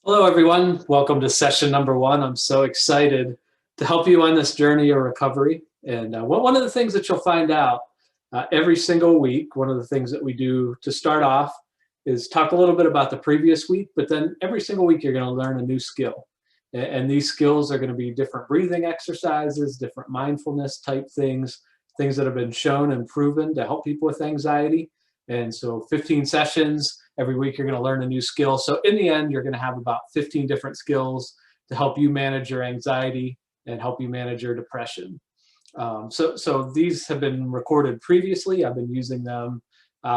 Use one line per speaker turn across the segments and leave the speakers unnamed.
Hello, everyone. Welcome to session number one. I'm so excited to help you on this journey of recovery. And one of the things that you'll find out every single week, one of the things that we do to start off is talk a little bit about the previous week, but then every single week you're going to learn a new skill. And these skills are going to be different breathing exercises, different mindfulness type things, things that have been shown and proven to help people with anxiety. And so 15 sessions every week, you're going to learn a new skill. So in the end, you're going to have about 15 different skills to help you manage your anxiety and help you manage your depression. So these have been recorded previously. I've been using them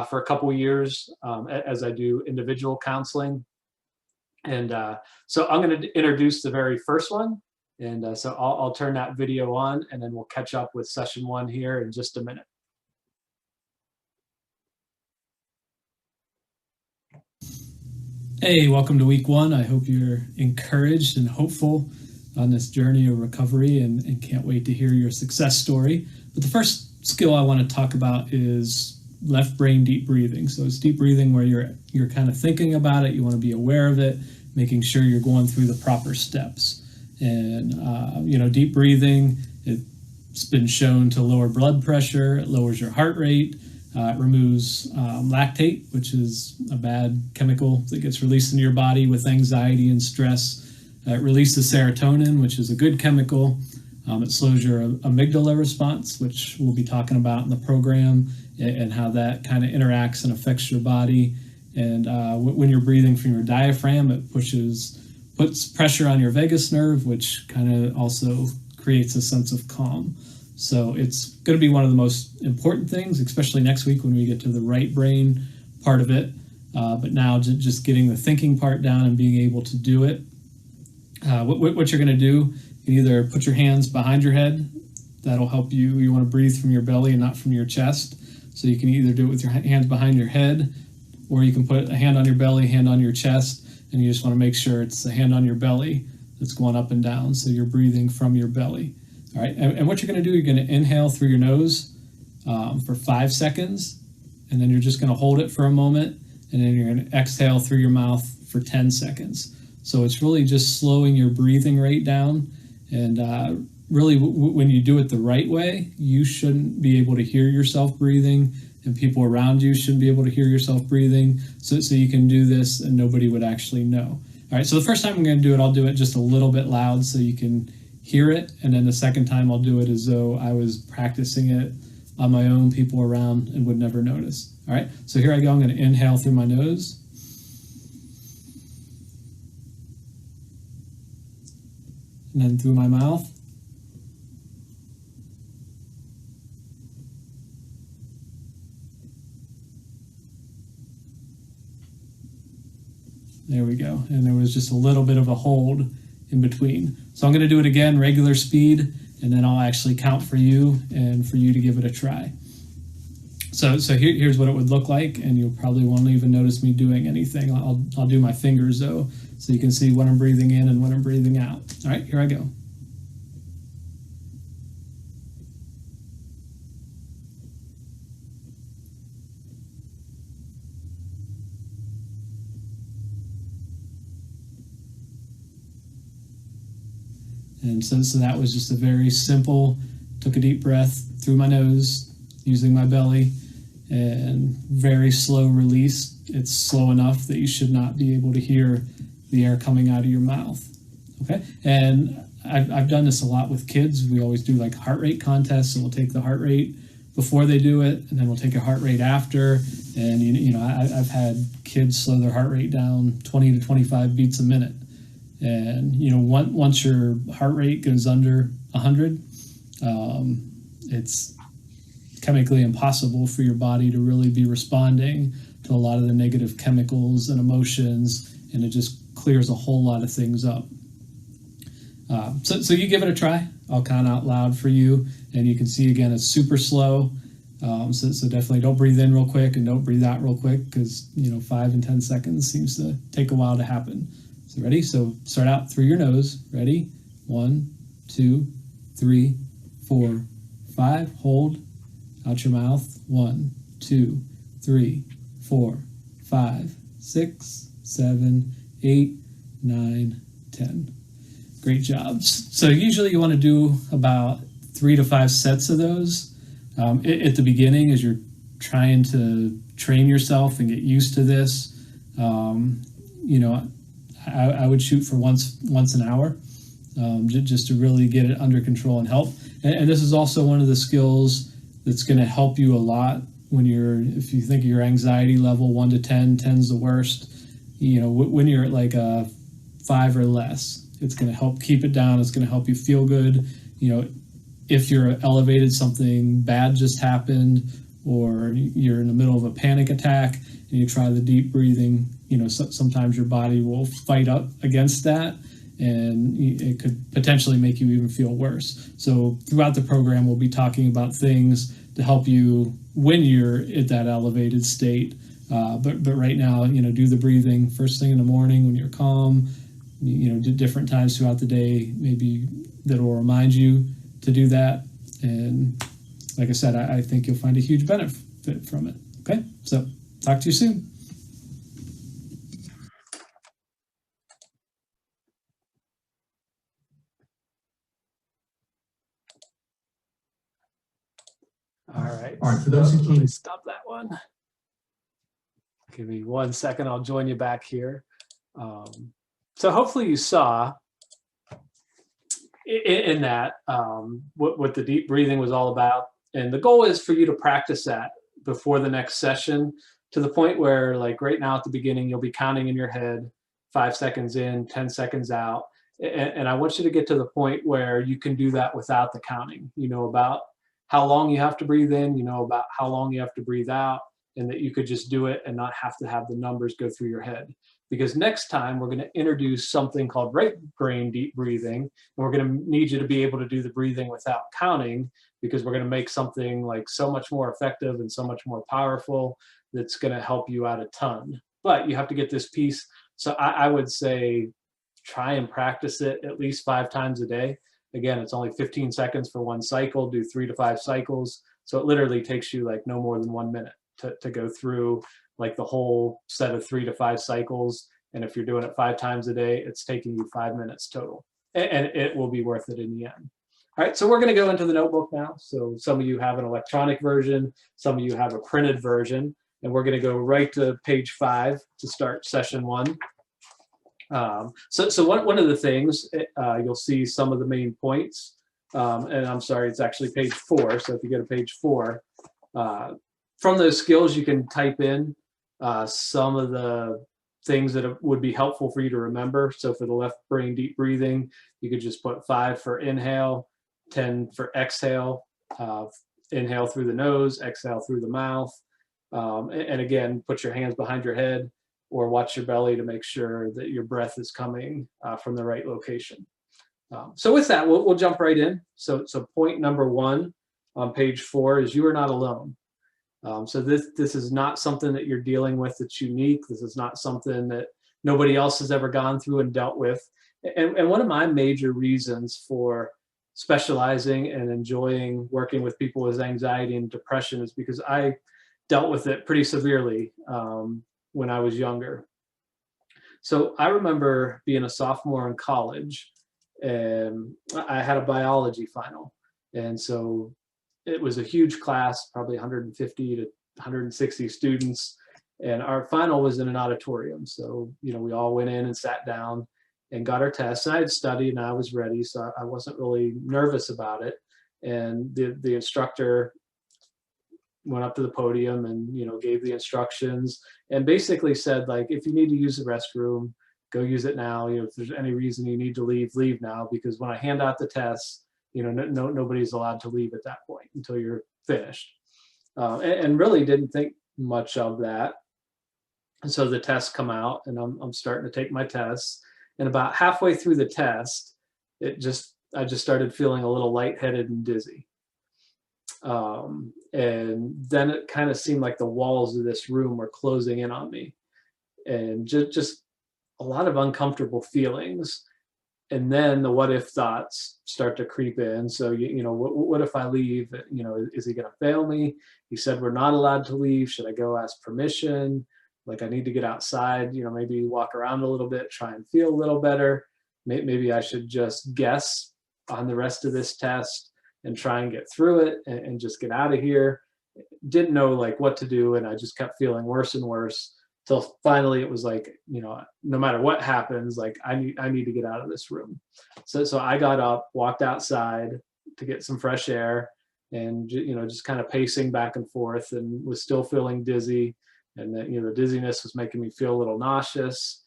for a couple of years as I do individual counseling. And so I'm going to introduce the very first one. And so I'll turn that video on, and then we'll catch up with session one here in just a minute. Hey, welcome to week one. I hope you're encouraged and hopeful on this journey of recovery and can't wait to hear your success story. But the first skill I want to talk about is left brain deep breathing. So it's deep breathing where you're kind of thinking about it, you want to be aware of it, making sure you're going through the proper steps. And, deep breathing, it's been shown to lower blood pressure, it lowers your heart rate, it removes lactate, which is a bad chemical that gets released into your body with anxiety and stress. It releases serotonin, which is a good chemical. It slows your amygdala response, which we'll be talking about in the program, and how that kind of interacts and affects your body. And when you're breathing from your diaphragm, it puts pressure on your vagus nerve, which kind of also creates a sense of calm. So it's going to be one of the most important things, especially next week when we get to the right brain part of it. But now just getting the thinking part down and being able to do it. What you're going to do, you either put your hands behind your head. That'll help you. You want to breathe from your belly and not from your chest. So you can either do it with your hands behind your head, or you can put a hand on your belly, hand on your chest, and you just want to make sure it's the hand on your belly that's going up and down. So you're breathing from your belly. All right, and what you're going to do, you're going to inhale through your nose for 5 seconds, and then you're just going to hold it for a moment, and then you're going to exhale through your mouth for 10 seconds. So it's really just slowing your breathing rate down, and really when you do it the right way, you shouldn't be able to hear yourself breathing, and people around you shouldn't be able to hear yourself breathing, so you can do this and nobody would actually know. All right, so the first time I'm going to do it, I'll do it just a little bit loud so you can hear it, and then the second time I'll do it as though I was practicing it on my own, people around and would never notice. All right, so here I go. I'm going to inhale through my nose, and then through my mouth. There we go. And there was just a little bit of a hold in between. So I'm going to do it again, regular speed, and then I'll actually count for you and for you to give it a try. So here's what it would look like, and you probably won't even notice me doing anything. I'll do my fingers though, so you can see when I'm breathing in and when I'm breathing out. All right, here I go. And so that was just a very simple, took a deep breath through my nose, using my belly, and very slow release. It's slow enough that you should not be able to hear the air coming out of your mouth. Okay, and I've done this a lot with kids. We always do like heart rate contests, and we'll take the heart rate before they do it, and then we'll take a heart rate after. And I've had kids slow their heart rate down 20 to 25 beats a minute. And once your heart rate goes under 100, it's chemically impossible for your body to really be responding to a lot of the negative chemicals and emotions, and it just clears a whole lot of things up. So you give it a try. I'll count out loud for you, and you can see again it's super slow. So definitely don't breathe in real quick and don't breathe out real quick, because 5 and 10 seconds seems to take a while to happen. So ready? So start out through your nose. Ready? 1, 2, 3, 4, 5. Hold. Out your mouth. 1, 2, 3, 4, 5, 6, 7, 8, 9, 10. Great jobs. So usually you want to do about 3 to 5 sets of those at the beginning as you're trying to train yourself and get used to this. You know, I would shoot for once an hour, just to really get it under control and help. And this is also one of the skills that's going to help you a lot when if you think of your anxiety level 1 to 10, 10's the worst. You know, when you're at like a 5 or less, it's going to help keep it down. It's going to help you feel good. You know, if you're elevated, something bad just happened, or you're in the middle of a panic attack and you try the deep breathing, you know, sometimes your body will fight up against that, and it could potentially make you even feel worse. So throughout the program, we'll be talking about things to help you when you're at that elevated state. But right now, you know, do the breathing first thing in the morning when you're calm. You know, different times throughout the day, maybe that will remind you to do that. And like I said, I think you'll find a huge benefit from it. Okay, so talk to you soon. All right.
All right, for those who can't
stop that one. Give me 1 second. I'll join you back here. So hopefully you saw in that what the deep breathing was all about. And the goal is for you to practice that before the next session, to the point where, like right now at the beginning, you'll be counting in your head 5 seconds in, 10 seconds out. And I want you to get to the point where you can do that without the counting. You know about how long you have to breathe in, you know about how long you have to breathe out, and that you could just do it and not have to have the numbers go through your head. Because next time we're going to introduce something called right brain deep breathing, and we're going to need you to be able to do the breathing without counting, because we're going to make something like so much more effective and so much more powerful that's going to help you out a ton. But you have to get this piece. So I would say try and practice it at least 5 times a day. Again, it's only 15 seconds for one cycle. Do 3 to 5 cycles. So it literally takes you like no more than 1 minute to go through like the whole set of 3 to 5 cycles. And if you're doing it 5 times a day, it's taking you 5 minutes total. And it will be worth it in the end. All right, so we're going to go into the notebook now. So some of you have an electronic version, some of you have a printed version, and we're going to go right to page 5 to start session 1. So one of the things, you'll see some of the main points, and I'm sorry, it's actually page 4. So if you go to page 4, from those skills, you can type in some of the things that would be helpful for you to remember. So for the left brain deep breathing, you could just put 5 for inhale, 10 for exhale, inhale through the nose, exhale through the mouth. And again, put your hands behind your head or watch your belly to make sure that your breath is coming from the right location. So with that, we'll jump right in. So point number 1 on page 4 is you are not alone. So this is not something that you're dealing with that's unique. This is not something that nobody else has ever gone through and dealt with. And one of my major reasons for specializing and enjoying working with people with anxiety and depression is because I dealt with it pretty severely when I was younger. So I remember being a sophomore in college, and I had a biology final. And so it was a huge class, probably 150 to 160 students. And our final was in an auditorium. So, you know, we all went in and sat down and got our tests. And I had studied and I was ready, so I wasn't really nervous about it. And the instructor went up to the podium and, you know, gave the instructions and basically said, like, if you need to use the restroom, go use it now. You know, if there's any reason you need to leave now, because when I hand out the tests, you know, nobody's allowed to leave at that point until you're finished. And really didn't think much of that. And so the tests come out, and I'm starting to take my tests. And about halfway through the test, I just started feeling a little lightheaded and dizzy. And then it kind of seemed like the walls of this room were closing in on me, and just a lot of uncomfortable feelings. And then the what if thoughts start to creep in. So, you know, what if I leave? You know, is he going to fail me? He said we're not allowed to leave. Should I go ask permission? Like, I need to get outside, maybe walk around a little bit, try and feel a little better. Maybe I should just guess on the rest of this test and try and get through it and just get out of here. Didn't know like what to do, and I just kept feeling worse and worse till finally it was like, no matter what happens, like I need to get out of this room. So I got up, walked outside to get some fresh air, and just kind of pacing back and forth, and was still feeling dizzy, and the dizziness was making me feel a little nauseous,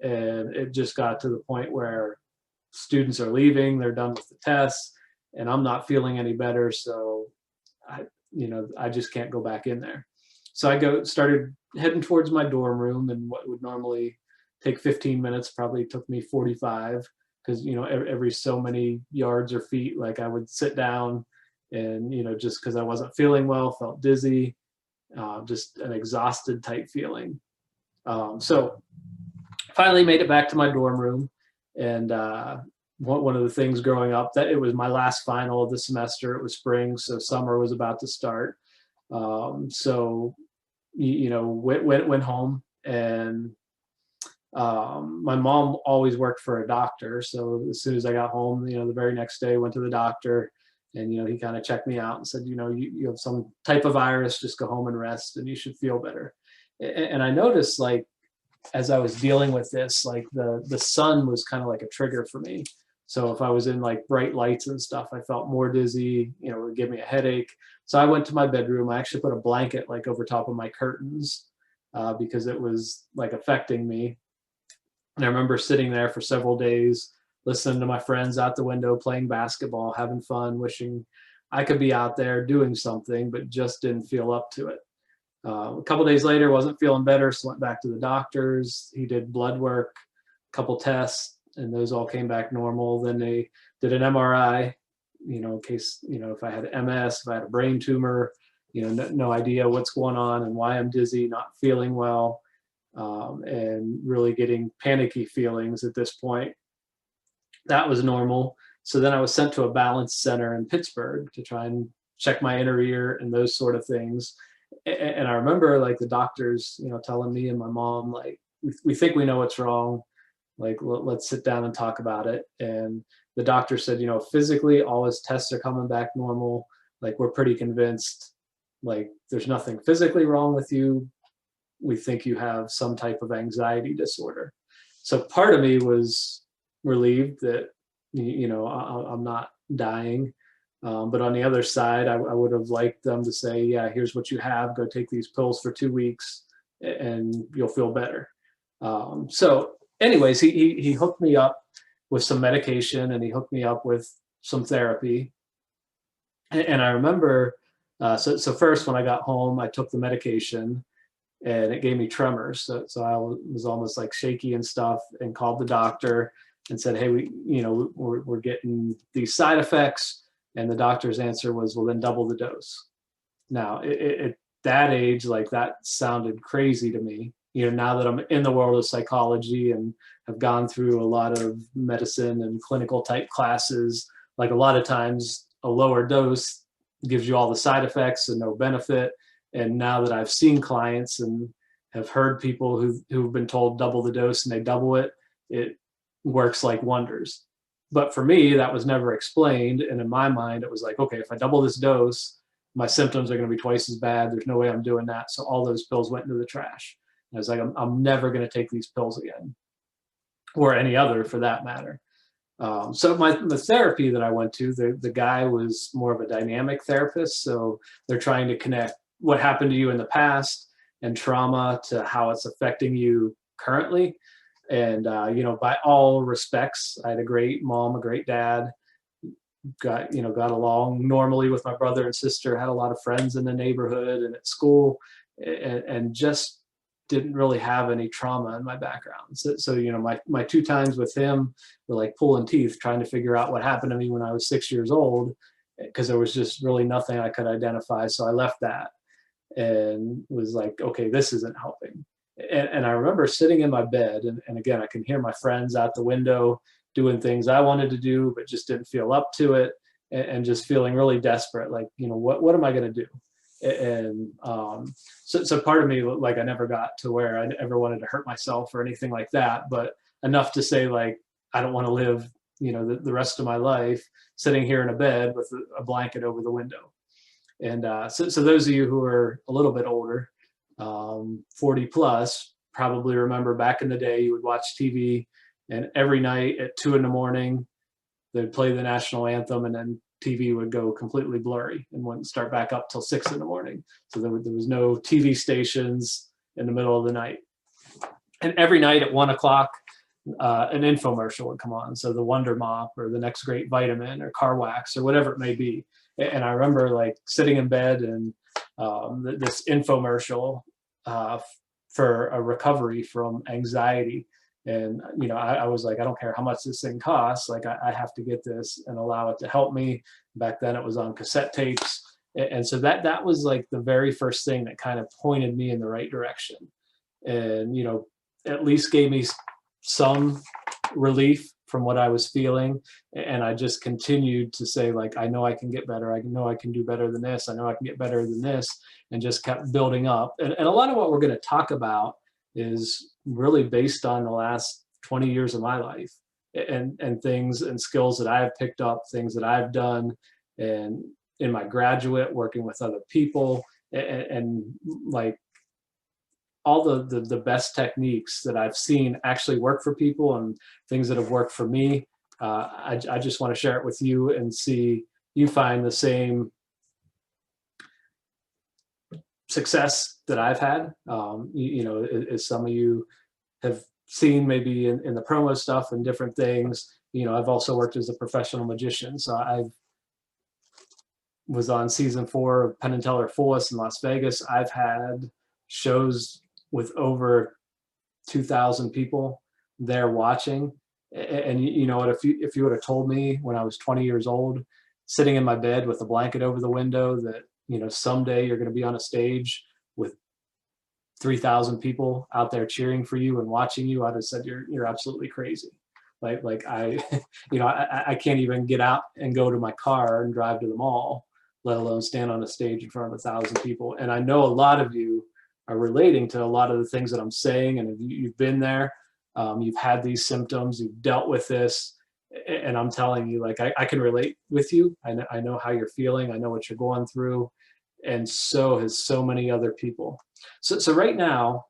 and it just got to the point where students are leaving, they're done with the tests, and I'm not feeling any better. So I just can't go back in there. So started heading towards my dorm room, and what would normally take 15 minutes probably took me 45, because every so many yards or feet, like I would sit down, and just because I wasn't feeling well, felt dizzy, just an exhausted type feeling. So finally made it back to my dorm room, and one of the things growing up, that it was my last final of the semester. It was spring, so summer was about to start. So went home, and my mom always worked for a doctor. So as soon as I got home, the very next day, went to the doctor, and he kind of checked me out and said, you have some type of virus, just go home and rest, and you should feel better. And I noticed, like, as I was dealing with this, like the sun was kind of like a trigger for me. So if I was in like bright lights and stuff, I felt more dizzy, it would give me a headache. So I went to my bedroom. I actually put a blanket like over top of my curtains, because it was like affecting me. And I remember sitting there for several days, listening to my friends out the window, playing basketball, having fun, wishing I could be out there doing something, but just didn't feel up to it. A couple days later, wasn't feeling better, so went back to the doctors. He did blood work, a couple tests, and those all came back normal. Then they did an MRI, in case, if I had MS, if I had a brain tumor, no idea what's going on and why I'm dizzy, not feeling well, and really getting panicky feelings at this point. That was normal. So then I was sent to a balance center in Pittsburgh to try and check my inner ear and those sort of things. And I remember like the doctors, telling me and my mom, like, we think we know what's wrong. Like, let's sit down and talk about it. And the doctor said, physically, all his tests are coming back normal. Like, we're pretty convinced, like, there's nothing physically wrong with you. We think you have some type of anxiety disorder. So part of me was relieved that, I'm not dying. But on the other side, I would have liked them to say, yeah, here's what you have. Go take these pills for 2 weeks and you'll feel better. So anyways, he hooked me up with some medication, and he hooked me up with some therapy. And I remember, so first when I got home, I took the medication, and it gave me tremors. So I was almost like shaky and stuff, and called the doctor and said, hey, we're getting these side effects. And the doctor's answer was, well, then double the dose. Now, at that age, like, that sounded crazy to me. Now that I'm in the world of psychology and have gone through a lot of medicine and clinical type classes, like, a lot of times a lower dose gives you all the side effects and no benefit. And now that I've seen clients and have heard people who've been told double the dose and they double it, it works like wonders. But for me, that was never explained. And in my mind, it was like, okay, if I double this dose, my symptoms are going to be twice as bad. There's no way I'm doing that. So all those pills went into the trash. And I was like, I'm never going to take these pills again, or any other for that matter. So the therapy that I went to, the guy was more of a dynamic therapist. So they're trying to connect what happened to you in the past and trauma to how it's affecting you currently. And, by all respects, I had a great mom, a great dad, got along normally with my brother and sister, had a lot of friends in the neighborhood and at school, and just didn't really have any trauma in my background. So my 2 times with him were like pulling teeth, trying to figure out what happened to me when I was 6 years old, because there was just really nothing I could identify. So I left that and was like, okay, this isn't helping. And I remember sitting in my bed, and again, I can hear my friends out the window doing things I wanted to do, but just didn't feel up to it, and just feeling really desperate. Like, what am I going to do?
And so part of me, like, I never got to where I ever wanted to hurt myself or anything like that, but enough to say, like, I don't want to live, the rest of my life sitting here in a bed with a blanket over the window. And so those of you who are a little bit older, 40 plus, probably remember back in the day you would watch TV, and every night at 2 in the morning they'd play the national anthem, and then TV would go completely blurry and wouldn't start back up till 6 in the morning. So there was no TV stations in the middle of the night. And every night at 1 o'clock, an infomercial would come on. So the Wonder Mop or the next great vitamin or car wax or whatever it may be. And I remember, like, sitting in bed and this infomercial for a recovery from anxiety. And, I was like, I don't care how much this thing costs. Like, I have to get this and allow it to help me. Back then it was on cassette tapes. And so that was like the very first thing that kind of pointed me in the right direction. And, at least gave me some relief from what I was feeling. And I just continued to say, like, I know I can get better. I know I can do better than this. I know I can get better than this, and just kept building up. And a lot of what we're going to talk about is really based on the last 20 years of my life, and things and skills that I've picked up, things that I've done, and in my graduate working with other people, and like all the best techniques that I've seen actually work for people, and things that have worked for me. I just want to share it with you and see you find the same success that I've had. As some of you have seen maybe in the promo stuff and different things. I've also worked as a professional magician. So I was on season 4 of Penn and Teller Full in Las Vegas. I've had shows with over 2,000 people there watching. And you know what, if you would have told me when I was 20 years old, sitting in my bed with a blanket over the window, that someday you're going to be on a stage with 3,000 people out there cheering for you and watching you, I'd have said you're absolutely crazy. Like I I can't even get out and go to my car and drive to the mall, let alone stand on a stage in front of 1,000 people. And I know a lot of you are relating to a lot of the things that I'm saying, and you've been there, you've had these symptoms, you've dealt with this, and I'm telling you, like, I can relate with you. I know how you're feeling. I know what you're going through, and so has so many other people. So right now,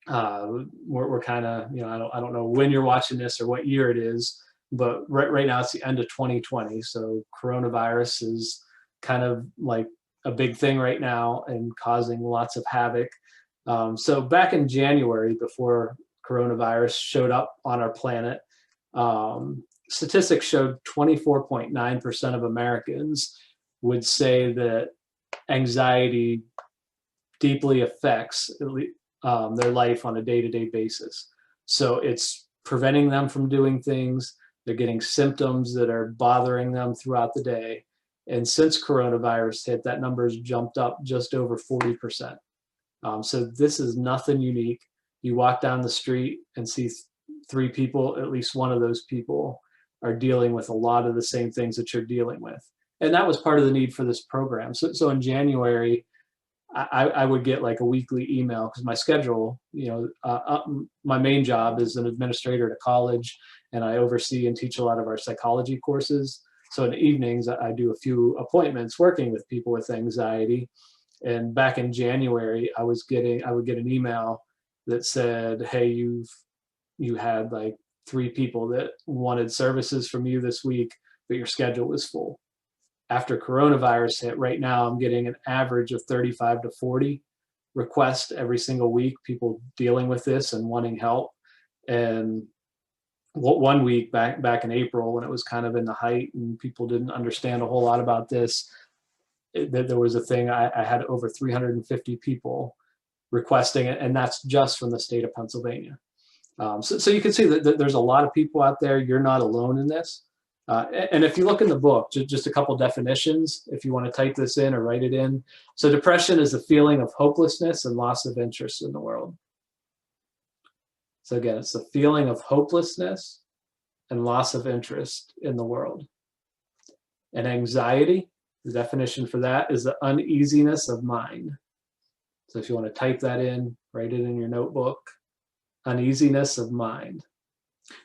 we're kind of, I don't know when you're watching this or what year it is, but right now it's the end of 2020. So coronavirus is kind of like a big thing right now and causing lots of havoc. So back in January, before coronavirus showed up on our planet, statistics showed 24.9% of Americans would say that anxiety deeply affects their life on a day-to-day basis. So it's preventing them from doing things. They're getting symptoms that are bothering them throughout the day. And since coronavirus hit, that number's jumped up just over 40%. So this is nothing unique. You walk down the street and see 3 people, at least one of those people are dealing with a lot of the same things that you're dealing with. And that was part of the need for this program. So in January, I would get like a weekly email, because my schedule, my main job is an administrator at a college, and I oversee and teach a lot of our psychology courses. So in the evenings, I do a few appointments working with people with anxiety. And back in January, I would get an email that said, hey, you had like 3 people that wanted services from you this week, but your schedule was full. After coronavirus hit, right now I'm getting an average of 35 to 40 requests every single week, people dealing with this and wanting help. And one week back in April, when it was kind of in the height and people didn't understand a whole lot about this, there was a thing, I had over 350 people requesting it, and that's just from the state of Pennsylvania. So you can see that there's a lot of people out there. You're not alone in this. And if you look in the book, just a couple definitions, if you want to type this in or write it in. So depression is a feeling of hopelessness and loss of interest in the world. So again, it's a feeling of hopelessness and loss of interest in the world. And anxiety The definition for that is the uneasiness of mind. So if you want to type that in, write it in your notebook, uneasiness of mind.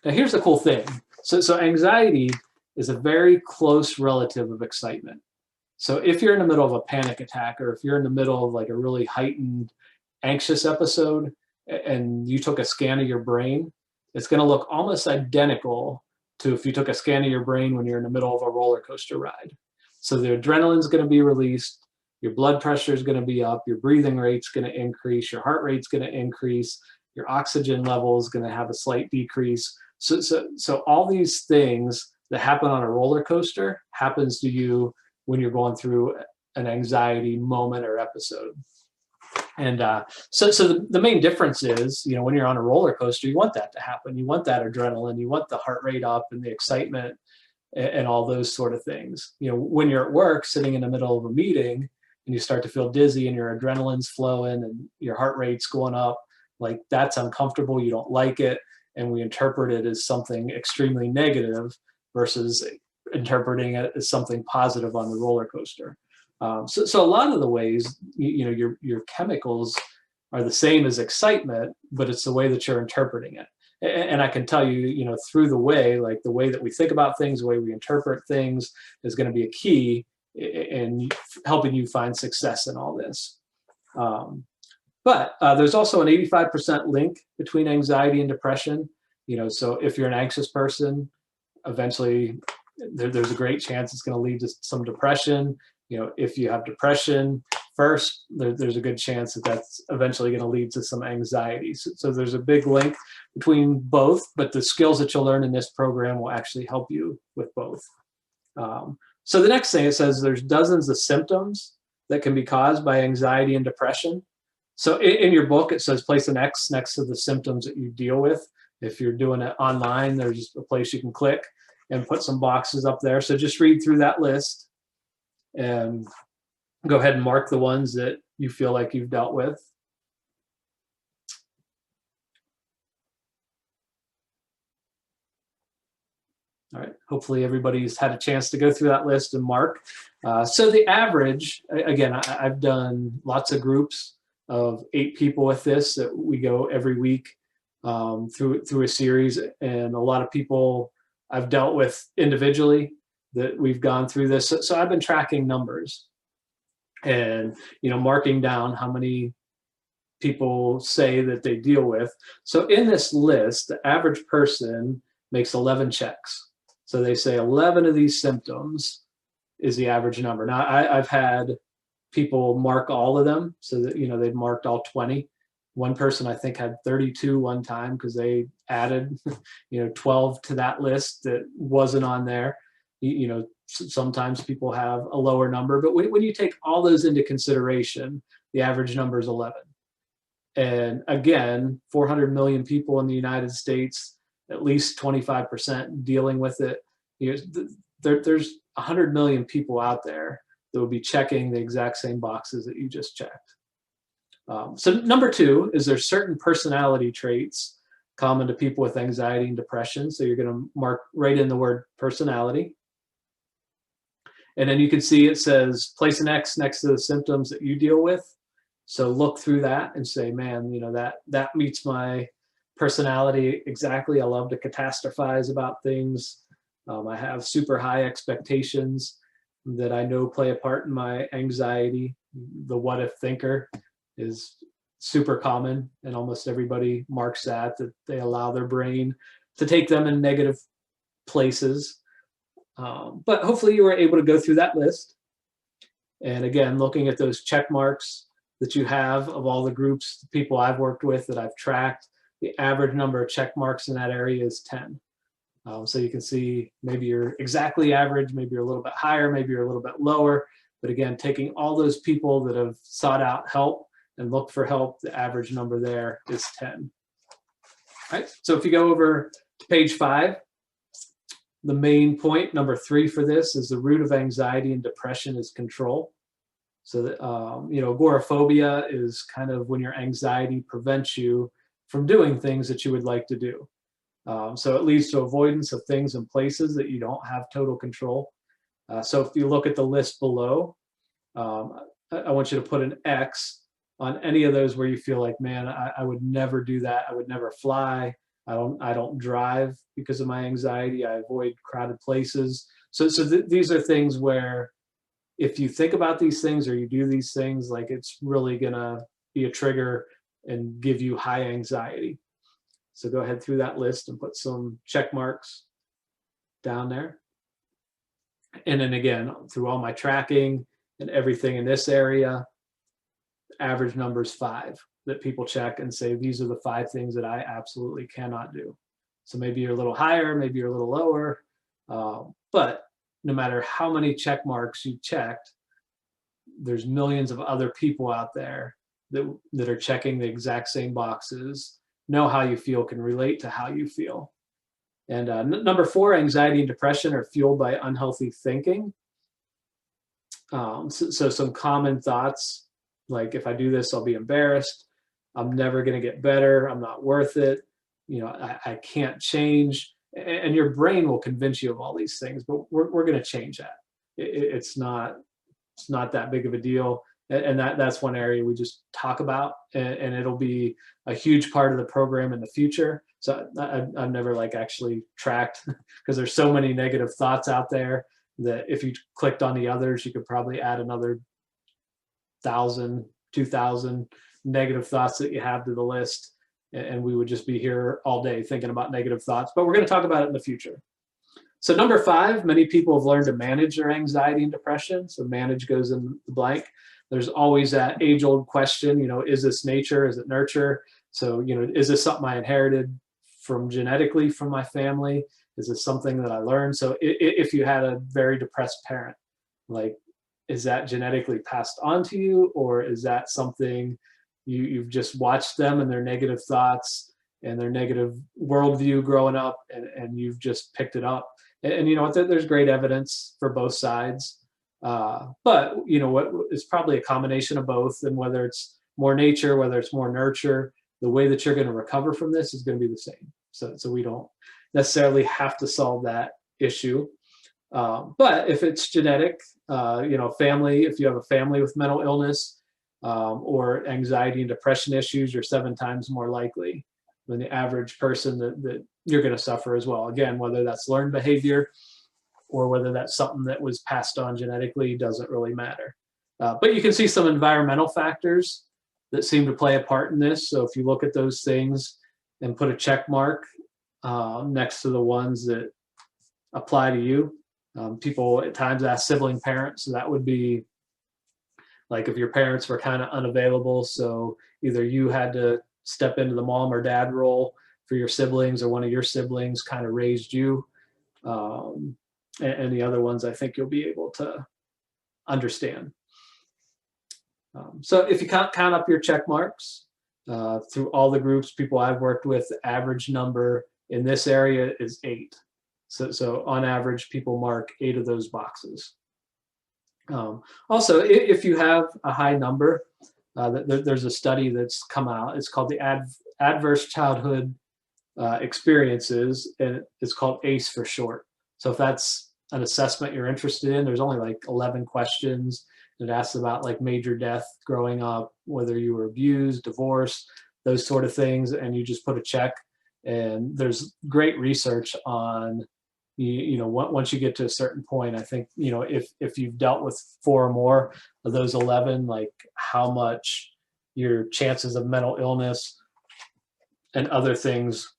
Now here's the cool thing. So anxiety is a very close relative of excitement. So if you're in the middle of a panic attack, or if you're in the middle of like a really heightened anxious episode and you took a scan of your brain, it's going to look almost identical to if you took a scan of your brain when you're in the middle of a roller coaster ride. So the adrenaline is going to be released, your blood pressure is going to be up, your breathing rate's going to increase, your heart rate's going to increase, your oxygen level is going to have a slight decrease. So all these things that happen on a roller coaster happens to you when you're going through an anxiety moment or episode. And so the main difference is, when you're on a roller coaster, you want that to happen. You want that adrenaline, you want the heart rate up and the excitement and all those sort of things. When you're at work, sitting in the middle of a meeting and you start to feel dizzy and your adrenaline's flowing and your heart rate's going up, like that's uncomfortable, you don't like it, and we interpret it as something extremely negative versus interpreting it as something positive on the roller coaster. So a lot of the ways, your chemicals are the same as excitement, but it's the way that you're interpreting it. And I can tell you, through the way that we think about things, the way we interpret things is going to be a key in helping you find success in all this. But there's also an 85% link between anxiety and depression. So if you're an anxious person, eventually there's a great chance it's going to lead to some depression. If you have depression first, there's a good chance that that's eventually going to lead to some anxiety. So there's a big link between both, but the skills that you'll learn in this program will actually help you with both. So the next thing, it says there's dozens of symptoms that can be caused by anxiety and depression. So in your book, it says place an X next to the symptoms that you deal with. If you're doing it online, there's a place you can click and put some boxes up there. So just read through that list and go ahead and mark the ones that you feel like you've dealt with. All right, hopefully everybody's had a chance to go through that list and mark. So the average, again, I've done lots of groups of 8 people with this that we go every week through a series, and a lot of people I've dealt with individually that we've gone through this. So I've been tracking numbers and marking down how many people say that they deal with. So in this list, the average person makes 11 checks. So they say 11 of these symptoms is the average number. Now I've had people mark all of them, so that they've marked all 20. One person I think had 32 one time because they added 12 to that list that wasn't on there. Sometimes people have a lower number, but when you take all those into consideration, the average number is 11. And again, 400 million people in the United States, at least 25% dealing with it. There's 100 million people out there that will be checking the exact same boxes that you just checked. So number 2 is there's certain personality traits common to people with anxiety and depression. So you're going to mark right in the word personality. And then you can see it says place an X next to the symptoms that you deal with. So look through that and say, man, that meets my personality exactly. I love to catastrophize about things. I have super high expectations that I know play a part in my anxiety. The what if thinker is super common, and almost everybody marks that they allow their brain to take them in negative places. But hopefully you were able to go through that list. And again, looking at those check marks that you have of all the groups, the people I've worked with that I've tracked, the average number of check marks in that area is 10. So you can see maybe you're exactly average, maybe you're a little bit higher, maybe you're a little bit lower. But again, taking all those people that have sought out help and looked for help, the average number there is 10. All right, so if you go over to page 5, the main point, number 3 for this, is the root of anxiety and depression is control. So that, agoraphobia is kind of when your anxiety prevents you from doing things that you would like to do. So it leads to avoidance of things and places that you don't have total control. So if you look at the list below, I want you to put an X on any of those where you feel like, man, I would never do that. I would never fly. I don't drive because of my anxiety. I avoid crowded places. So these are things where if you think about these things or you do these things, like it's really gonna be a trigger and give you high anxiety. So go ahead through that list and put some check marks down there. And then again, through all my tracking and everything in this area, average number is 5 that people check and say, these are the 5 things that I absolutely cannot do. So maybe you're a little higher, maybe you're a little lower, but no matter how many check marks you checked, there's millions of other people out there that are checking the exact same boxes, know how you feel, can relate to how you feel. And number 4, anxiety and depression are fueled by unhealthy thinking. So some common thoughts, like if I do this, I'll be embarrassed. I'm never going to get better. I'm not worth it. I can't change. And your brain will convince you of all these things, but we're going to change that. It's not that big of a deal. And that's one area we just talk about, and it'll be a huge part of the program in the future. So I've never like actually tracked because there's so many negative thoughts out there that if you clicked on the others, you could probably add another 1,000, 2,000 negative thoughts that you have to the list. And we would just be here all day thinking about negative thoughts, but we're going to talk about it in the future. So number 5, many people have learned to manage their anxiety and depression. So manage goes in the blank. There's always that age-old question, is this nature? Is it nurture? So, is this something I inherited from genetically from my family? Is this something that I learned? So if you had a very depressed parent, like, is that genetically passed on to you? Or is that something you've just watched them and their negative thoughts and their negative worldview growing up, and you've just picked it up? And you know what, there's great evidence for both sides. But what is probably a combination of both, and whether it's more nature, whether it's more nurture, the way that you're going to recover from this is going to be the same. So we don't necessarily have to solve that issue. But if it's genetic, family, if you have a family with mental illness or anxiety and depression issues, you're 7 times more likely than the average person that you're going to suffer as well. Again, whether that's learned behavior or whether that's something that was passed on genetically doesn't really matter. But you can see some environmental factors that seem to play a part in this. So if you look at those things and put a check mark next to the ones that apply to you. People at times ask sibling parents, so that would be like if your parents were kind of unavailable, so either you had to step into the mom or dad role for your siblings, or one of your siblings kind of raised you. And the other ones I think you'll be able to understand. So if you count up your check marks through all the groups, people I've worked with, the average number in this area is 8. So on average, people mark 8 of those boxes. Also, if you have a high number, there's a study that's come out. It's called the Adverse Childhood Experiences, and it's called ACE for short. So if that's an assessment you're interested in, there's only like 11 questions. It asks about like major death growing up, whether you were abused, divorced, those sort of things, and you just put a check. And there's great research on, once you get to a certain point, I think, if you've dealt with 4 or more of those 11, like how much your chances of mental illness and other things,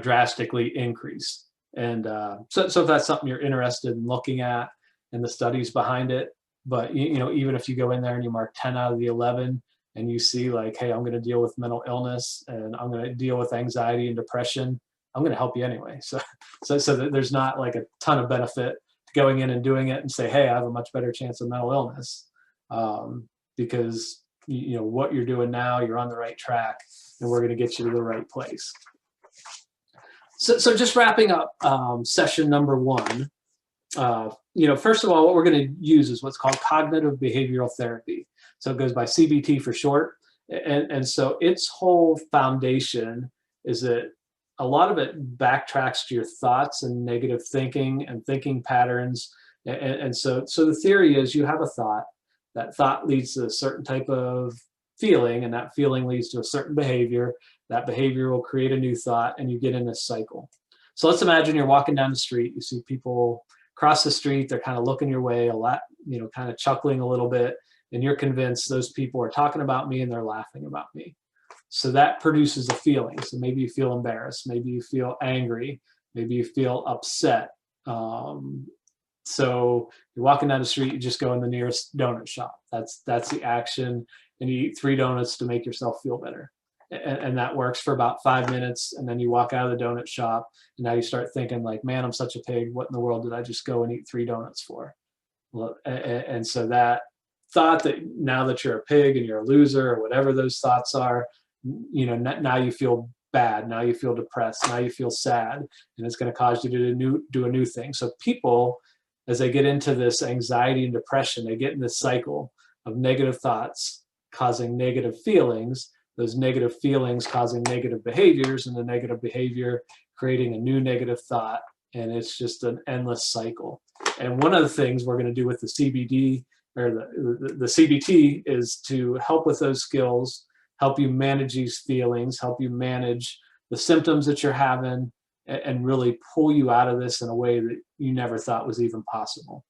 drastically increase. And so if that's something you're interested in looking at and the studies behind it, but even if you go in there and you mark 10 out of the 11 and you see like, hey, I'm going to deal with mental illness and I'm going to deal with anxiety and depression, I'm going to help you anyway. So that there's not like a ton of benefit to going in and doing it and say, hey, I have a much better chance of mental illness, because what you're doing now, you're on the right track, and we're going to get you to the right place. So just wrapping up session number 1. First of all, what we're going to use is what's called cognitive behavioral therapy. So it goes by CBT for short. And so its whole foundation is that a lot of it backtracks to your thoughts and negative thinking and thinking patterns And so the theory is you have a thought. That thought leads to a certain type of feeling, and that feeling leads to a certain behavior. That behavior will create a new thought, and you get in this cycle. So let's imagine you're walking down the street. You see people cross the street. They're kind of looking your way a lot, kind of chuckling a little bit, and you're convinced those people are talking about me and they're laughing about me. So that produces a feeling. So maybe you feel embarrassed. Maybe you feel angry. Maybe you feel upset. So you're walking down the street, you just go in the nearest donut shop. That's the action, and you eat 3 donuts to make yourself feel better. And that works for about 5 minutes, and then you walk out of the donut shop, and now you start thinking like, man, I'm such a pig. What in the world did I just go and eat 3 donuts for? Well, and so that thought that now that you're a pig and you're a loser or whatever those thoughts are, now you feel bad. Now you feel depressed. Now you feel sad, and it's going to cause you to do a new thing. So people, as they get into this anxiety and depression, they get in this cycle of negative thoughts causing negative feelings, those negative feelings causing negative behaviors, and the negative behavior creating a new negative thought. And it's just an endless cycle. And one of the things we're going to do with the CBD or the CBT is to help with those skills, help you manage these feelings, help you manage the symptoms that you're having, and really pull you out of this in a way that you never thought was even possible.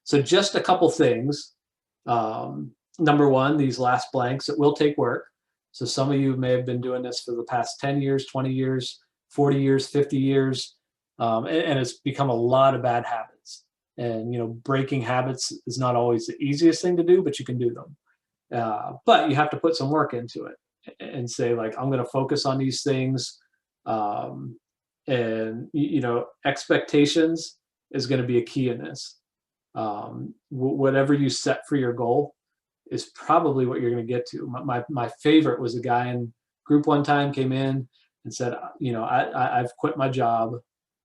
So just a couple things. Number one, these last blanks, it will take work. So some of you may have been doing this for the past 10 years, 20 years, 40 years, 50 years, and it's become a lot of bad habits. And breaking habits is not always the easiest thing to do, but you can do them. But you have to put some work into it and say, like, I'm going to focus on these things. Expectations is going to be a key in this. Whatever you set for your goal is probably what you're going to get to. My favorite was a guy in group one time came in and said, I've quit my job.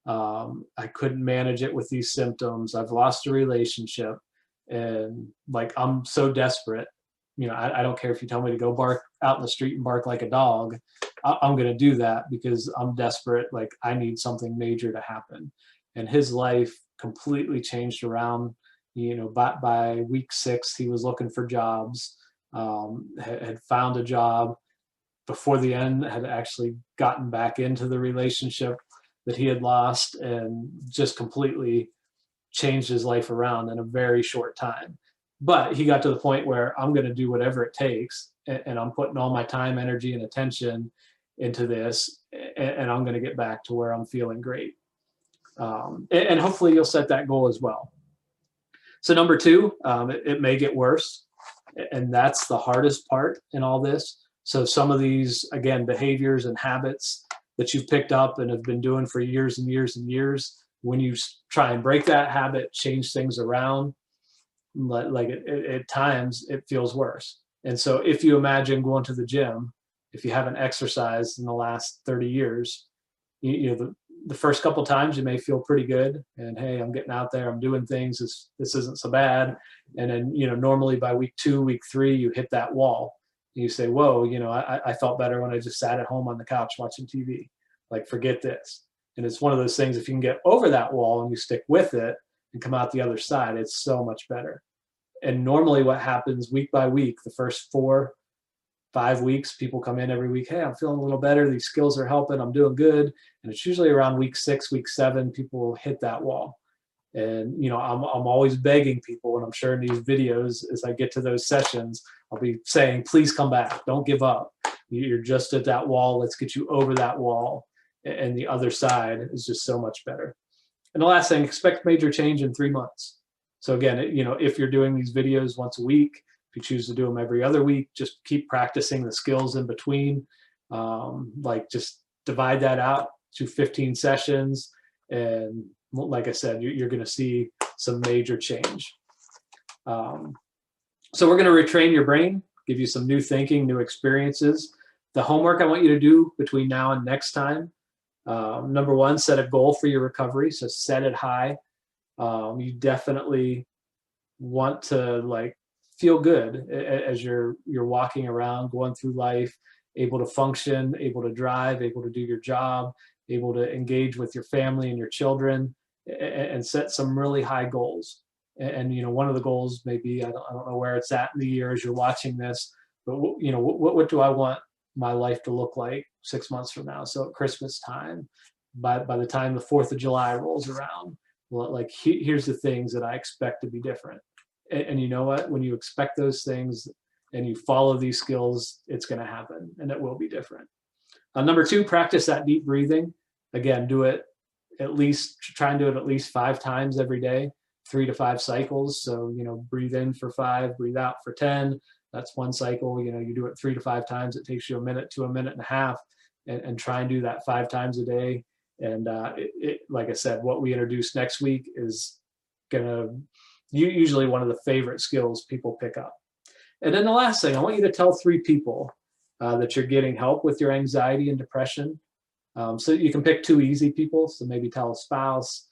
I couldn't manage it with these symptoms. I've lost a relationship, and like, I'm so desperate. I don't care if you tell me to go bark out in the street and bark like a dog. I'm going to do that because I'm desperate. Like, I need something major to happen. And his life completely changed around. By week 6, he was looking for jobs, had found a job. Before the end, had actually gotten back into the relationship that he had lost, and just completely changed his life around in a very short time. But he got to the point where I'm going to do whatever it takes, and I'm putting all my time, energy, and attention into this, and I'm going to get back to where I'm feeling great. And hopefully you'll set that goal as well. So number 2, it may get worse, and that's the hardest part in all this. So some of these, again, behaviors and habits that you've picked up and have been doing for years and years and years, when you try and break that habit, change things around, like at times it feels worse. And so if you imagine going to the gym, if you haven't exercised in the last 30 years, the first couple times you may feel pretty good, and hey, I'm getting out there, I'm doing things, this isn't so bad. And then normally by week 2, week 3, you hit that wall, and you say, whoa, I felt better when I just sat at home on the couch watching TV. Like, forget this. And it's one of those things, if you can get over that wall and you stick with it and come out the other side, it's so much better. And normally what happens week by week, the first 4, 5 weeks, people come in every week, hey, I'm feeling a little better, these skills are helping, I'm doing good. And it's usually around week 6, week 7, people hit that wall. And I'm always begging people, and I'm sure in these videos, as I get to those sessions, I'll be saying, please come back, don't give up. You're just at that wall, let's get you over that wall. And the other side is just so much better. And the last thing, expect major change in 3 months. So again, if you're doing these videos once a week, if you choose to do them every other week, just keep practicing the skills in between. Just divide that out to 15 sessions. And like I said, you're going to see some major change. So we're going to retrain your brain, give you some new thinking, new experiences. The homework I want you to do between now and next time, number 1, set a goal for your recovery. So set it high. You definitely want to feel good as you're walking around, going through life, able to function, able to drive, able to do your job, able to engage with your family and your children. and set some really high goals. And one of the goals may be, I don't know where it's at in the year as you're watching this, but what do I want my life to look like 6 months from now? So at Christmas time, by the time the 4th of July rolls around, well, like here's the things that I expect to be different. And you know what? When you expect those things and you follow these skills, it's going to happen, and it will be different. Number 2, practice that deep breathing. Again, do it try and do it at least 5 times every day, 3 to 5 cycles. So, breathe in for 5, breathe out for 10. That's one cycle. You do it 3 to 5 times. It takes you a minute to a minute and a half, and try and do that 5 times a day. And like I said, what we introduce next week is usually one of the favorite skills people pick up. And then the last thing, I want you to tell 3 people that you're getting help with your anxiety and depression. So you can pick 2 easy people. So maybe tell a spouse,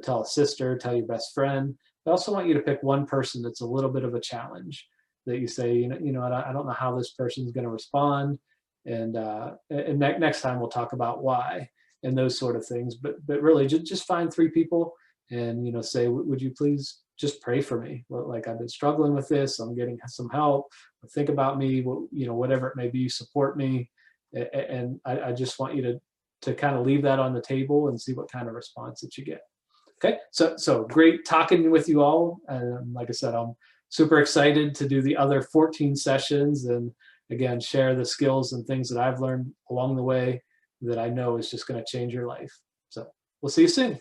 tell a sister, tell your best friend. I also want you to pick one person that's a little bit of a challenge, that you say, I don't know how this person's going to respond. And next time we'll talk about why and those sort of things. But really just find 3 people and, say, would you please just pray for me? Like, I've been struggling with this. I'm getting some help. Think about me, whatever it may be, support me. And I just want you to kind of leave that on the table and see what kind of response that you get. Okay, so great talking with you all. And like I said, I'm super excited to do the other 14 sessions, and again, share the skills and things that I've learned along the way that I know is just going to change your life. So we'll see you soon.